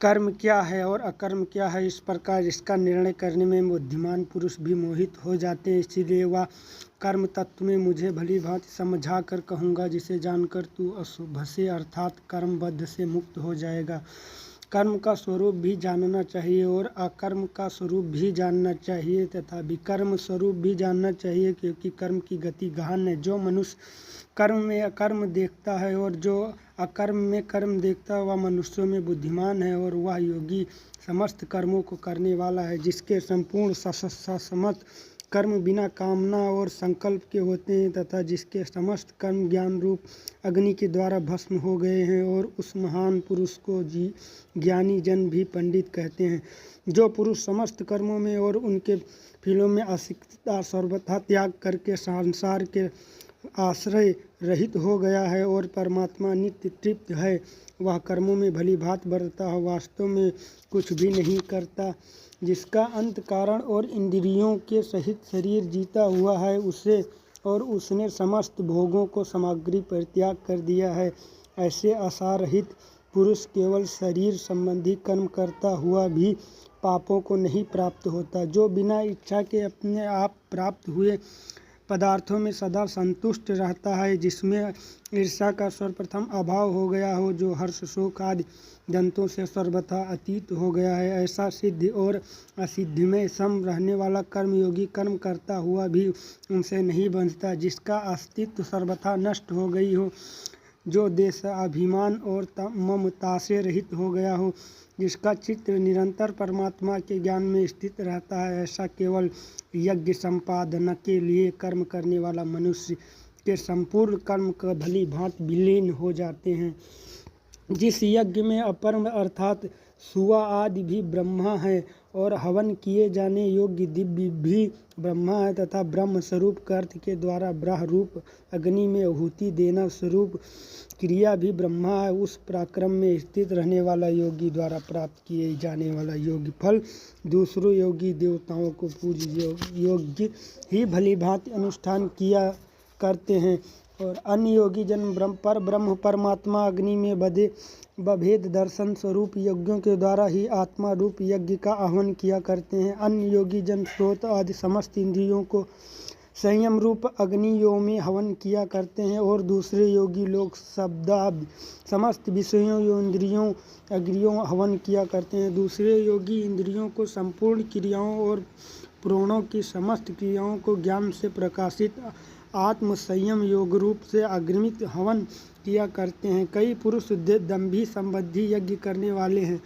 कर्म क्या है और अकर्म क्या है, इस प्रकार इसका निर्णय करने में बुद्धिमान पुरुष भी मोहित हो जाते हैं। इसीलिए वह कर्म तत्व में मुझे भली भांति समझा कर कहूँगा, जिसे जानकर तू अशुभ से अर्थात कर्मबद्ध से मुक्त हो जाएगा। कर्म का स्वरूप भी जानना चाहिए और अकर्म का स्वरूप भी जानना चाहिए तथा विकर्म स्वरूप भी जानना चाहिए, क्योंकि कर्म की गति गहन है। जो मनुष्य कर्म में अकर्म देखता है और जो अकर्म में कर्म देखता है, वह मनुष्यों में बुद्धिमान है और वह योगी समस्त कर्मों को करने वाला है, जिसके संपूर्ण ससमत कर्म बिना कामना और संकल्प के होते हैं तथा जिसके समस्त कर्म ज्ञान रूप अग्नि के द्वारा भस्म हो गए हैं। और उस महान पुरुष को ज्ञानी जन भी पंडित कहते हैं। जो पुरुष समस्त कर्मों में और उनके फलों में आसक्ति सर्वथा त्याग करके संसार के आश्रय रहित हो गया है और परमात्मा नित्य तृप्त है, वह कर्मों में भली भांति बरतता है, वास्तव में कुछ भी नहीं करता। जिसका अंत कारण और इंद्रियों के सहित शरीर जीता हुआ है, उसे और उसने समस्त भोगों को सामग्री परित्याग कर दिया है, ऐसे आशारहित पुरुष केवल शरीर संबंधी कर्म करता हुआ भी पापों को नहीं प्राप्त होता। जो बिना इच्छा के अपने आप प्राप्त हुए पदार्थों में सदा संतुष्ट रहता है, जिसमें ईर्ष्या का सर्वप्रथम अभाव हो गया हो, जो हर्ष शोक आदि दंतों से सर्वथा अतीत हो गया है, ऐसा सिद्धि और असिद्धि में सम रहने वाला कर्मयोगी कर्म करता हुआ भी उनसे नहीं बंधता। जिसका अस्तित्व सर्वथा नष्ट हो गई हो, जो देशाभिमान और ममता से रहित हो गया हो, जिसका चित्त निरंतर परमात्मा के ज्ञान में स्थित रहता है, ऐसा केवल यज्ञ संपादन के लिए कर्म करने वाला मनुष्य के संपूर्ण कर्म का भली भांति विलीन हो जाते हैं। जिस यज्ञ में अपरम अर्थात सुआ आदि भी ब्रह्मा है और हवन किए जाने योग्य दिव्य भी ब्रह्मा है तथा ब्रह्म स्वरूप कर्त के द्वारा ब्रह्म रूप अग्नि में आहुति देना स्वरूप क्रिया भी ब्रह्मा है, उस पराक्रम में स्थित रहने वाला योगी द्वारा प्राप्त किए जाने वाला योग्य फल दूसरों योगी देवताओं को पूज्य योग्य ही भली भांति अनुष्ठान किया करते हैं। और अन्य योगी जन ब्रह्म परमात्मा अग्नि में बभेद दर्शन स्वरूप यज्ञों के द्वारा ही आत्मा रूप यज्ञ का आह्वान किया करते हैं। अन्य योगी जन स्रोत आदि समस्त इंद्रियों को संयम रूप अग्नियों में हवन किया करते हैं और दूसरे योगी लोग शब्दादि समस्त विषयों इंद्रियों अग्नियों हवन किया करते हैं। दूसरे योगी इंद्रियों को संपूर्ण क्रियाओं और प्राणों की समस्त क्रियाओं को ज्ञान से प्रकाशित आत्म संयम योग रूप से अग्निमित हवन किया करते हैं। कई पुरुष दंभी संबंधी यज्ञ करने वाले हैं,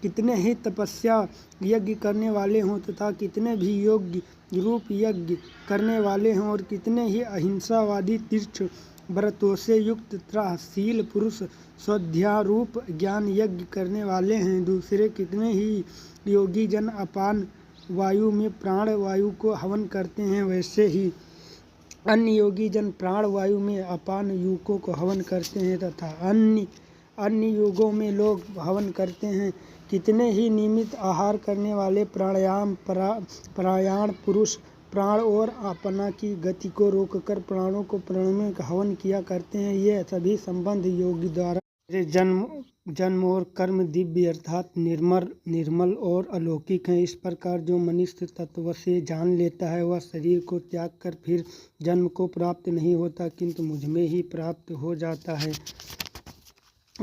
कितने ही तपस्या यज्ञ करने वाले हों तथा कितने भी योग रूप यज्ञ करने वाले हों और कितने ही अहिंसावादी तीर्थ व्रतों से युक्त त्रासशील पुरुष स्वाध्यारूप ज्ञान यज्ञ करने वाले हैं। दूसरे कितने ही योगी जन अपान वायु में प्राण वायु को हवन करते हैं, वैसे ही अन्य योगी जन प्राण वायु में अपान युकों को हवन करते हैं तथा अन्य युगों में लोग हवन करते हैं। कितने ही नियमित आहार करने वाले प्राणायाम पुरुष प्राण और अपना की गति को रोककर प्राणों को प्राणों में हवन किया करते हैं। ये सभी संबंध योगी द्वारा जन्म और कर्म दिव्य अर्थात निर्मल और अलौकिक हैं। इस प्रकार जो मनुष्य तत्व से जान लेता है, वह शरीर को त्याग कर फिर जन्म को प्राप्त नहीं होता, किंतु मुझ में ही प्राप्त हो जाता है।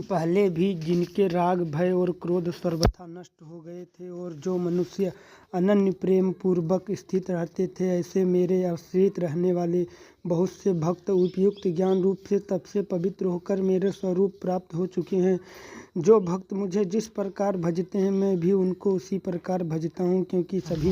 पहले भी जिनके राग भय और क्रोध सर्वथा नष्ट हो गए थे और जो मनुष्य अनन्य प्रेम पूर्वक स्थित रहते थे, ऐसे मेरे आश्रित रहने वाले बहुत से भक्त उपयुक्त ज्ञान रूप से तप से पवित्र होकर मेरे स्वरूप प्राप्त हो चुके हैं। जो भक्त मुझे जिस प्रकार भजते हैं, मैं भी उनको उसी प्रकार भजता हूँ, क्योंकि सभी